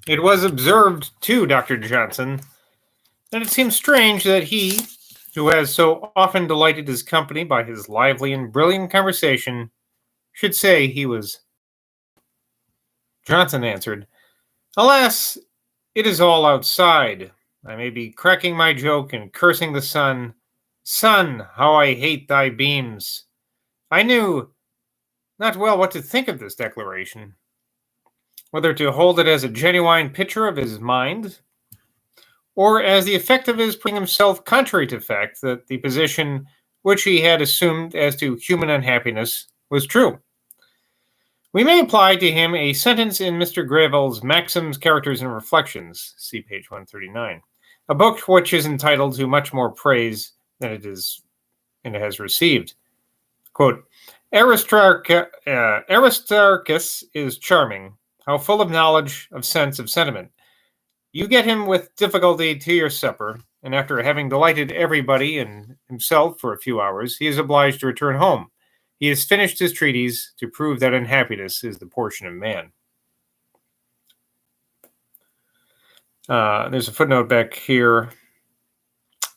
It was observed, too, Dr. Johnson, that it seems strange that he, who has so often delighted his company by his lively and brilliant conversation, should say he was. Johnson answered, Alas, it is all outside. I may be cracking my joke and cursing the sun. Sun, how I hate thy beams. I knew not well what to think of this declaration, whether to hold it as a genuine picture of his mind, or as the effect of his putting himself contrary to fact that the position which he had assumed as to human unhappiness was true. We may apply to him a sentence in Mr. Greville's Maxims, Characters, and Reflections, see page 139, a book which is entitled to much more praise than it has received. Quote, Aristarchus is charming, how full of knowledge, of sense, of sentiment. You get him with difficulty to your supper, and after having delighted everybody and himself for a few hours, he is obliged to return home. He has finished his treatise to prove that unhappiness is the portion of man. There's a footnote back here.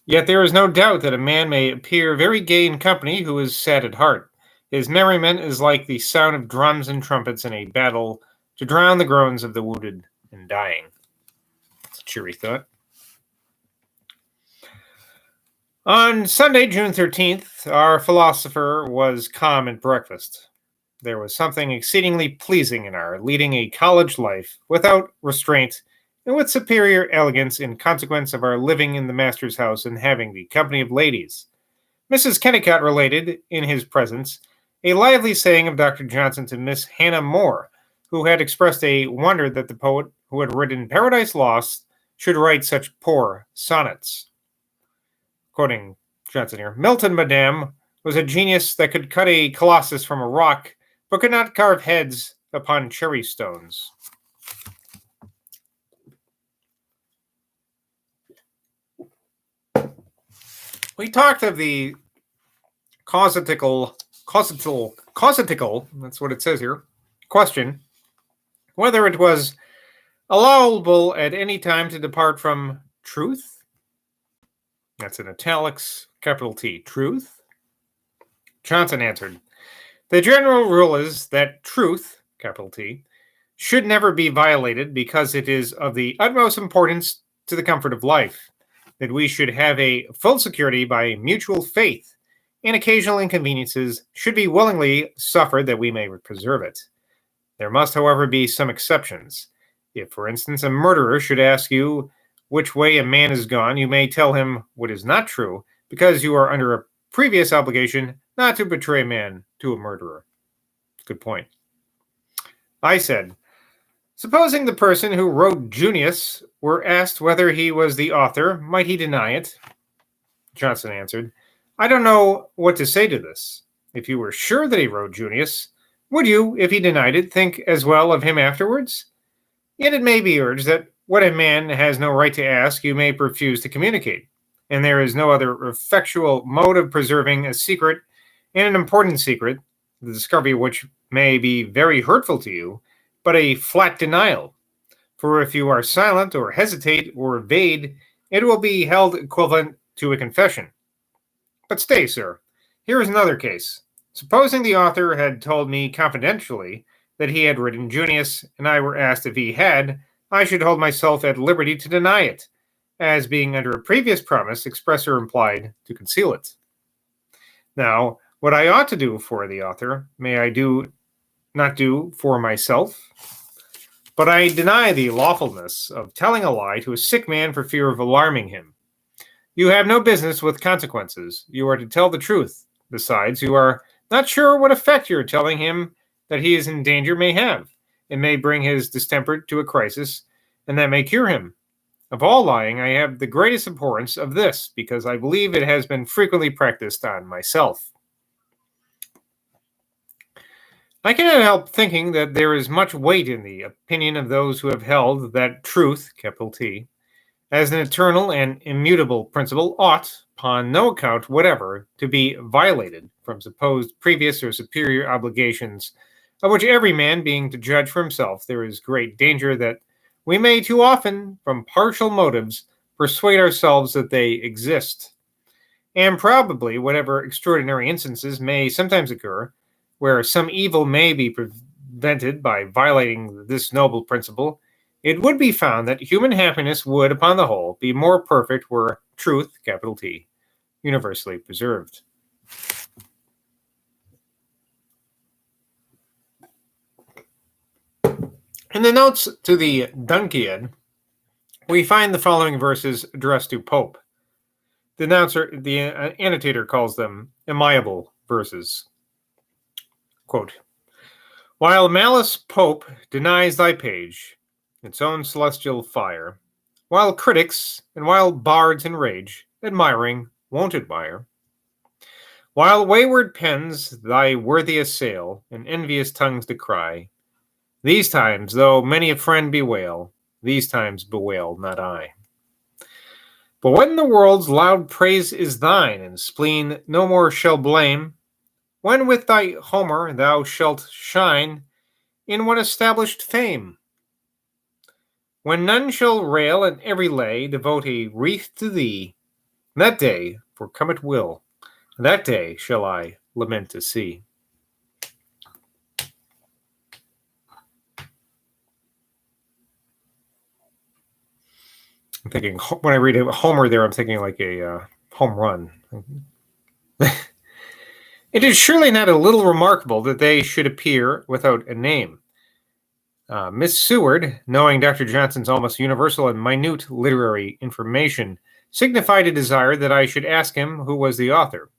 Yet there is no doubt that a man may appear very gay in company who is sad at heart. His merriment is like the sound of drums and trumpets in a battle to drown the groans of the wounded and dying. It's a cheery thought. On Sunday, June 13th, our philosopher was calm at breakfast. There was something exceedingly pleasing in our leading a college life without restraint and with superior elegance in consequence of our living in the master's house and having the company of ladies. Mrs. Kennicott related, in his presence, a lively saying of Dr. Johnson to Miss Hannah More, who had expressed a wonder that the poet who had written Paradise Lost should write such poor sonnets. Quoting Johnson here, Milton, madame, was a genius that could cut a colossus from a rock, but could not carve heads upon cherry stones. We talked of the causatical, that's what it says here, question, whether it was allowable at any time to depart from truth. That's in italics, capital T, truth. Johnson answered, the general rule is that truth, capital T, should never be violated because it is of the utmost importance to the comfort of life, that we should have a full security by mutual faith, and occasional inconveniences should be willingly suffered that we may preserve it. There must, however, be some exceptions. If, for instance, a murderer should ask you which way a man is gone, you may tell him what is not true, because you are under a previous obligation not to betray a man to a murderer. Good point. I said, supposing the person who wrote Junius were asked whether he was the author, might he deny it? Johnson answered, I don't know what to say to this. If you were sure that he wrote Junius, would you, if he denied it, think as well of him afterwards? Yet it may be urged that what a man has no right to ask, you may refuse to communicate, and there is no other effectual mode of preserving a secret, and an important secret, the discovery of which may be very hurtful to you, but a flat denial. For if you are silent or hesitate or evade, it will be held equivalent to a confession. But stay, sir. Here is another case. Supposing the author had told me confidentially that he had written Junius, and I were asked if he had, I should hold myself at liberty to deny it, as being under a previous promise, express or implied, to conceal it. Now, what I ought to do for the author, may I not do for myself? But I deny the lawfulness of telling a lie to a sick man for fear of alarming him. You have no business with consequences. You are to tell the truth. Besides, you are not sure what effect your telling him that he is in danger may have. It may bring his distemper to a crisis, and that may cure him. Of all lying, I have the greatest abhorrence of this, because I believe it has been frequently practiced on myself. I cannot help thinking that there is much weight in the opinion of those who have held that truth, capital T, as an eternal and immutable principle ought, upon no account whatever, to be violated from supposed previous or superior obligations, of which every man being to judge for himself, there is great danger that we may too often, from partial motives, persuade ourselves that they exist. And probably, whatever extraordinary instances may sometimes occur, where some evil may be prevented by violating this noble principle, it would be found that human happiness would, upon the whole, be more perfect were truth, capital T, universally preserved. In the notes to the Dunciad, we find the following verses addressed to Pope. The annotator calls them amiable verses. Quote, while malice Pope denies thy page its own celestial fire, while critics and while bards enrage, admiring won't admire, while wayward pens thy worthy assail and envious tongues decry, these times, though many a friend bewail, these times bewail not I. But when the world's loud praise is thine, and spleen no more shall blame, when with thy Homer thou shalt shine in one established fame, when none shall rail and every lay devote a wreath to thee, that day, for come it will, that day shall I lament to see. I'm thinking, when I read Homer there, I'm thinking like a home run. It is surely not a little remarkable that they should appear without a name. Miss Seward, knowing Dr. Johnson's almost universal and minute literary information, signified a desire that I should ask him who was the author.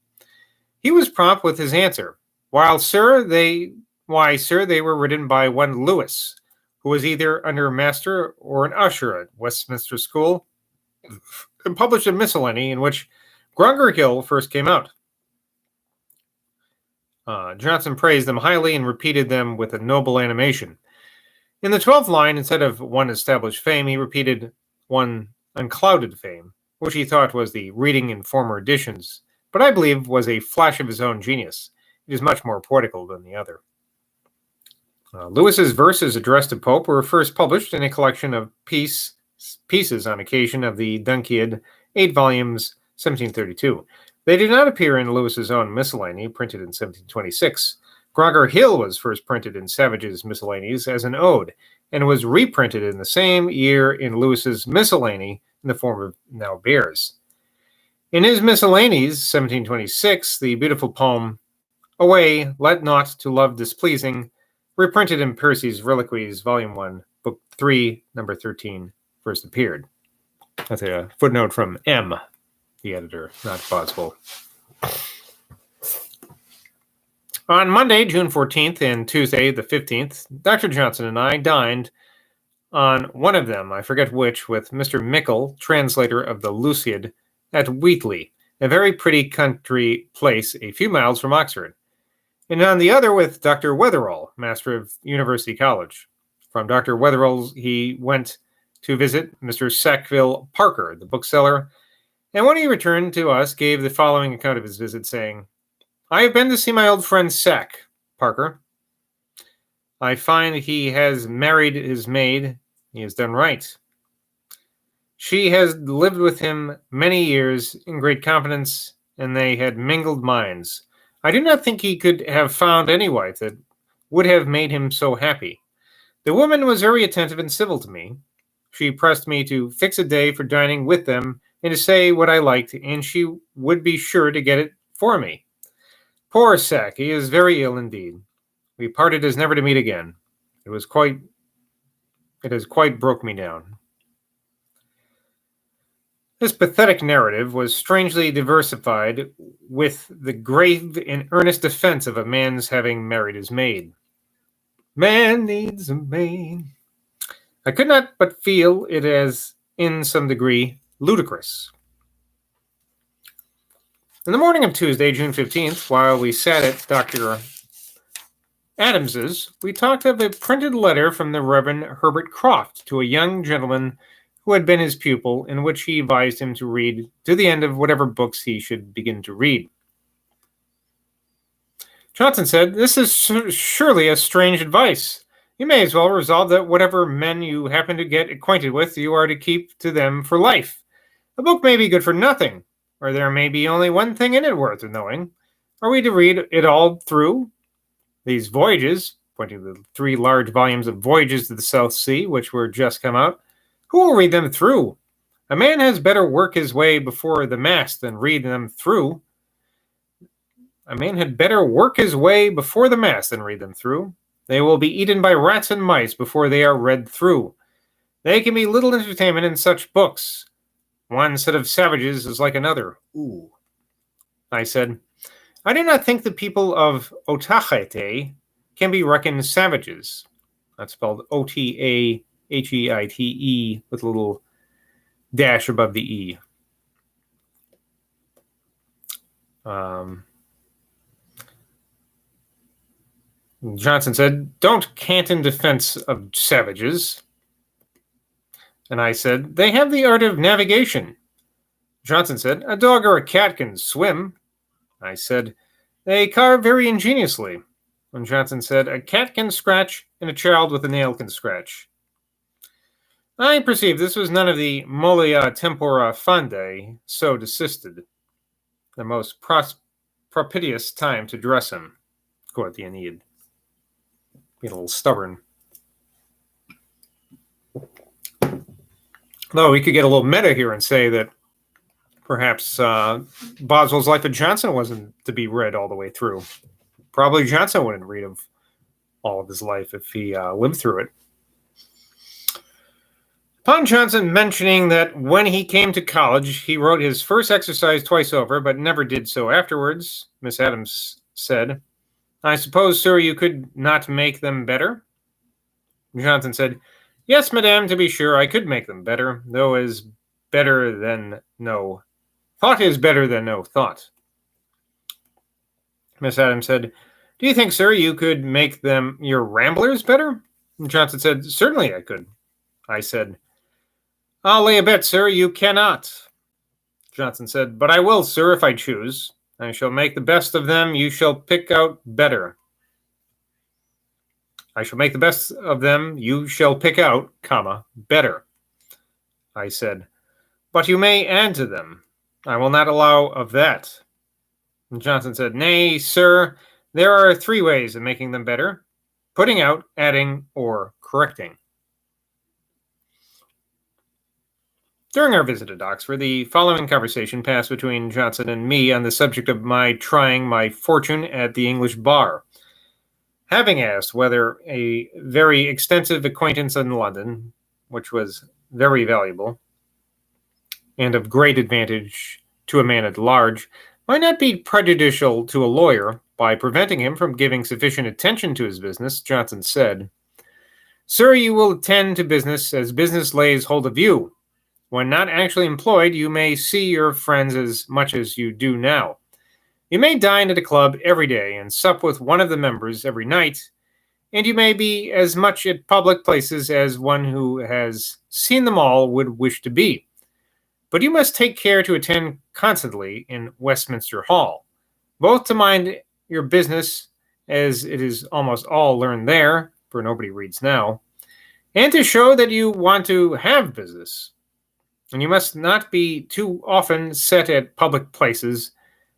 He was prompt with his answer. Why, sir, they were written by one Lewis, who was either under master or an usher at Westminster School, and published a miscellany in which Grunger Hill first came out. Johnson praised them highly and repeated them with a noble animation. In the 12th line, instead of one established fame, he repeated one unclouded fame, which he thought was the reading in former editions, but I believe was a flash of his own genius. It is much more poetical than the other. Lewis's verses addressed to Pope were first published in a collection of pieces on occasion of the Dunciad, 8 volumes, 1732. They did not appear in Lewis's own miscellany, printed in 1726. Grunger Hill was first printed in Savage's Miscellanies as an ode, and was reprinted in the same year in Lewis's Miscellany in the form of Now Bears. In his Miscellanies, 1726, the beautiful poem, Away, Let Not to Love Displeasing, reprinted in Percy's Reliquies, Volume 1, Book 3, Number 13, first appeared. That's a footnote from M, the editor, not Boswell. On Monday, June 14th, and Tuesday, the 15th, Dr. Johnson and I dined on one of them, I forget which, with Mr. Mickle, translator of the Luciad, at Wheatley, a very pretty country place a few miles from Oxford, and on the other with Dr. Wetherall, master of University College. From Dr. Wetherall's, he went to visit Mr. Sackville Parker, the bookseller, and when he returned to us, gave the following account of his visit, saying, I have been to see my old friend Sack, Parker. I find he has married his maid. He has done right. She has lived with him many years in great confidence, and they had mingled minds. I do not think he could have found any wife that would have made him so happy. The woman was very attentive and civil to me. She pressed me to fix a day for dining with them and to say what I liked, and she would be sure to get it for me. Poor Sack, he is very ill indeed. We parted as never to meet again. It has quite broke me down. This pathetic narrative was strangely diversified with the grave and earnest defense of a man's having married his maid. Man needs a maid. I could not but feel it as, in some degree, ludicrous. In the morning of Tuesday, June 15th, while we sat at Dr. Adams's, we talked of a printed letter from the Reverend Herbert Croft to a young gentleman who had been his pupil, in which he advised him to read to the end of whatever books he should begin to read. Johnson said, This is surely a strange advice. You may as well resolve that whatever men you happen to get acquainted with, you are to keep to them for life. A book may be good for nothing, or there may be only one thing in it worth knowing. Are we to read it all through? These voyages, pointing to the 3 large volumes of Voyages to the South Sea, which were just come out, who will read them through? A man has better work his way before the mast than read them through. A man had better work his way before the mast than read them through. They will be eaten by rats and mice before they are read through. They can be little entertainment in such books. One set of savages is like another. Ooh. I said, I do not think the people of Otaheite can be reckoned savages. That's spelled Otaheite with a little dash above the E. Johnson said, don't cant in defense of savages. And I said, they have the art of navigation. Johnson said, a dog or a cat can swim. I said, they carve very ingeniously. And Johnson said, a cat can scratch and a child with a nail can scratch. I perceived this was none of the mollia tempora fandi, so desisted. The most propitious time to dress him, quote the Aeneid. Being a little stubborn. Though we could get a little meta here and say that perhaps Boswell's Life of Johnson wasn't to be read all the way through. Probably Johnson wouldn't read of all of his life if he lived through it. Upon Johnson mentioning that when he came to college, he wrote his first exercise twice over, but never did so afterwards, Miss Adams said, I suppose, sir, you could not make them better? Johnson said, yes, madame, to be sure, I could make them better, though is better than no thought is better than no thought. Miss Adams said, do you think, sir, you could make them your ramblers better? Johnson said, certainly I could. I said, I'll lay a bet, sir, you cannot. Johnson said, but I will, sir, if I choose. I shall make the best of them you shall pick out better. I shall make the best of them you shall pick out, better. I said, but you may add to them. I will not allow of that. And Johnson said, nay, sir, there are 3 ways of making them better: putting out, adding, or correcting. During our visit at Oxford, the following conversation passed between Johnson and me on the subject of my trying my fortune at the English bar. Having asked whether a very extensive acquaintance in London, which was very valuable and of great advantage to a man at large, might not be prejudicial to a lawyer by preventing him from giving sufficient attention to his business, Johnson said, sir, you will attend to business as business lays hold of you. When not actually employed, you may see your friends as much as you do now. You may dine at a club every day and sup with one of the members every night, and you may be as much at public places as one who has seen them all would wish to be. But you must take care to attend constantly in Westminster Hall, both to mind your business, as it is almost all learned there, for nobody reads now, and to show that you want to have business. And you must not be too often set at public places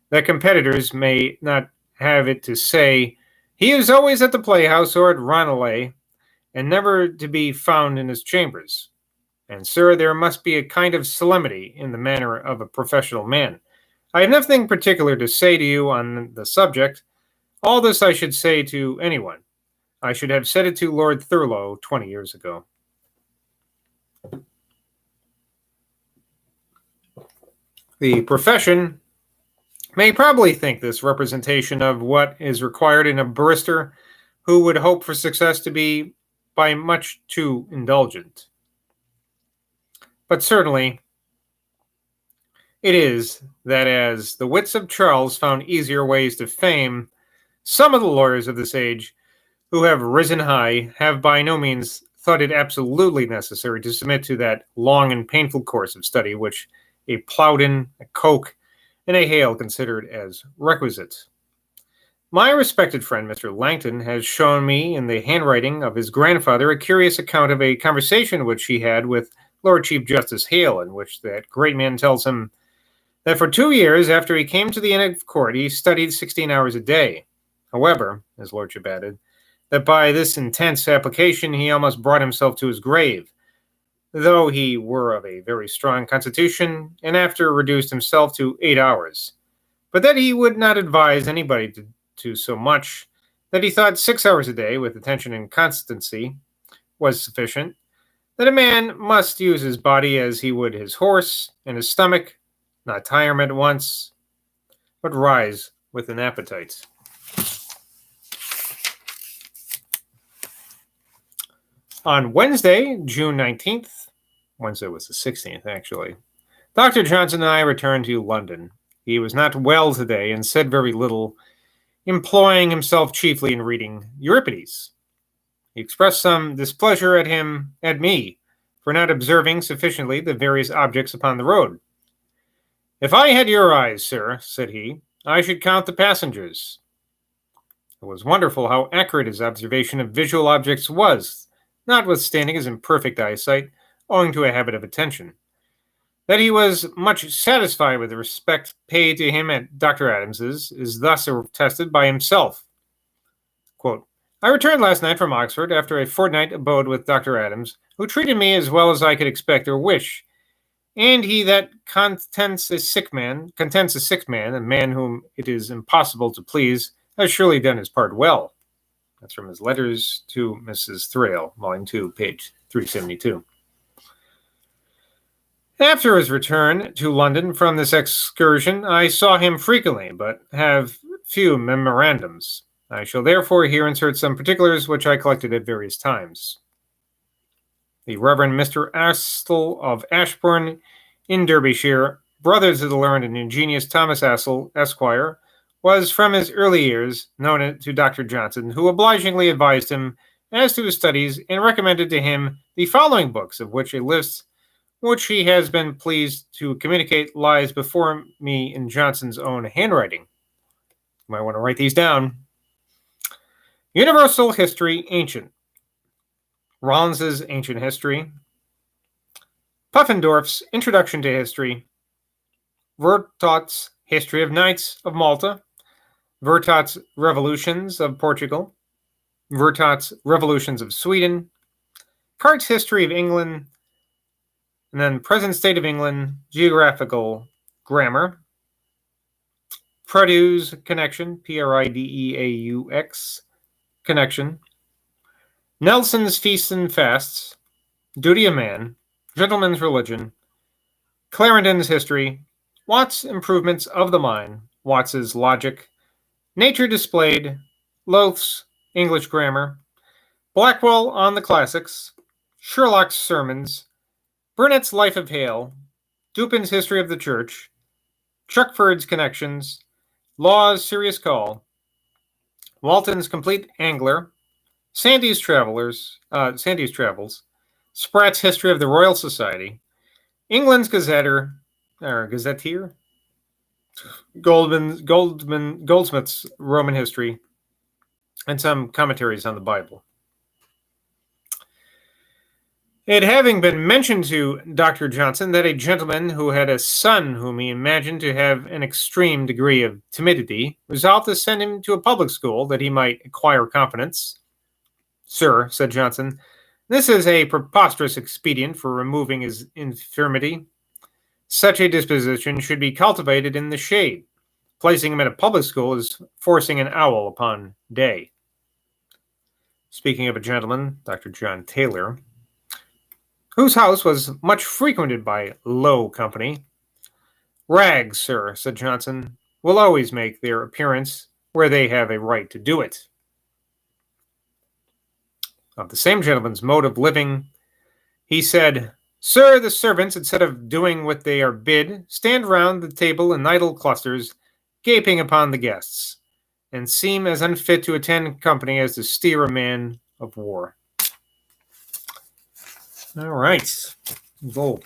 that competitors may not have it to say, he is always at the playhouse or at Ranelagh, and never to be found in his chambers. And, sir, there must be a kind of solemnity in the manner of a professional man. I have nothing particular to say to you on the subject. All this I should say to anyone. I should have said it to Lord Thurlow 20 years ago. The profession may probably think this representation of what is required in a barrister who would hope for success to be by much too indulgent. But certainly it is that as the wits of Charles found easier ways to fame, some of the lawyers of this age who have risen high have by no means thought it absolutely necessary to submit to that long and painful course of study which a Plowden, a Coke, and a Hale considered as requisite. My respected friend, Mr. Langton, has shown me in the handwriting of his grandfather a curious account of a conversation which he had with Lord Chief Justice Hale, in which that great man tells him that for 2 years after he came to the Inn of Court, he studied 16 hours a day. However, his lordship added, that by this intense application he almost brought himself to his grave, though he were of a very strong constitution, and after reduced himself to 8 hours. But that he would not advise anybody to so much, that he thought 6 hours a day, with attention and constancy, was sufficient, that a man must use his body as he would his horse, and his stomach, not tire him at once, but rise with an appetite. On Wednesday, June 19th, Wednesday was the 16th, actually, Dr. Johnson and I returned to London. He was not well today and said very little, employing himself chiefly in reading Euripides. He expressed some displeasure at me, for not observing sufficiently the various objects upon the road. "If I had your eyes, sir," said he, "I should count the passengers." It was wonderful how accurate his observation of visual objects was, notwithstanding his imperfect eyesight, owing to a habit of attention. That he was much satisfied with the respect paid to him at Dr. Adams's is thus attested by himself. Quote, "I returned last night from Oxford after a fortnight abode with Dr. Adams, who treated me as well as I could expect or wish. And he that contents a sick man, a man whom it is impossible to please, has surely done his part well." That's from his letters to Mrs. Thrale, Volume 2, page 372. After his return to London from this excursion, I saw him frequently, but have few memorandums. I shall therefore here insert some particulars which I collected at various times. The Reverend Mr. Astle of Ashbourne, in Derbyshire, brother to the learned and ingenious Thomas Astle, Esquire, was from his early years known to Dr. Johnson, who obligingly advised him as to his studies and recommended to him the following books, of which a list which he has been pleased to communicate lies before me in Johnson's own handwriting. You might want to write these down. Universal History Ancient, Rollins's Ancient History, Puffendorf's Introduction to History, Vertot's History of Knights of Malta, Vertot's Revolutions of Portugal, Vertot's Revolutions of Sweden, Cart's History of England, and then Present State of England, Geographical Grammar, Prideux's Connection, Prideaux Connection, Nelson's Feasts and Fasts, Duty of Man, Gentleman's Religion, Clarendon's History, Watt's Improvements of the Mind, Watts's Logic, Nature Displayed, Loth's English Grammar, Blackwell on the Classics, Sherlock's Sermons, Burnet's Life of Hale, Dupin's History of the Church, Chuckford's Connections, Law's Serious Call, Walton's Complete Angler, Sandy's Travels, Sprat's History of the Royal Society, England's Gazetteer, Goldsmith's Roman History, and some commentaries on the Bible. It having been mentioned to Dr. Johnson that a gentleman who had a son whom he imagined to have an extreme degree of timidity resolved to send him to a public school that he might acquire confidence. "Sir," said Johnson, "this is a preposterous expedient for removing his infirmity. Such a disposition should be cultivated in the shade. Placing him at a public school is forcing an owl upon day." Speaking of a gentleman, Dr. John Taylor, whose house was much frequented by low company. "Rags, sir," said Johnson, "will always make their appearance where they have a right to do it." Of the same gentleman's mode of living, he said, "Sir, the servants, instead of doing what they are bid, stand round the table in idle clusters, gaping upon the guests, and seem as unfit to attend company as to steer a man of war." All right. A little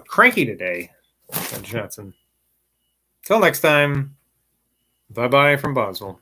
cranky today, Johnson. Till next time, Bye-bye from Boswell.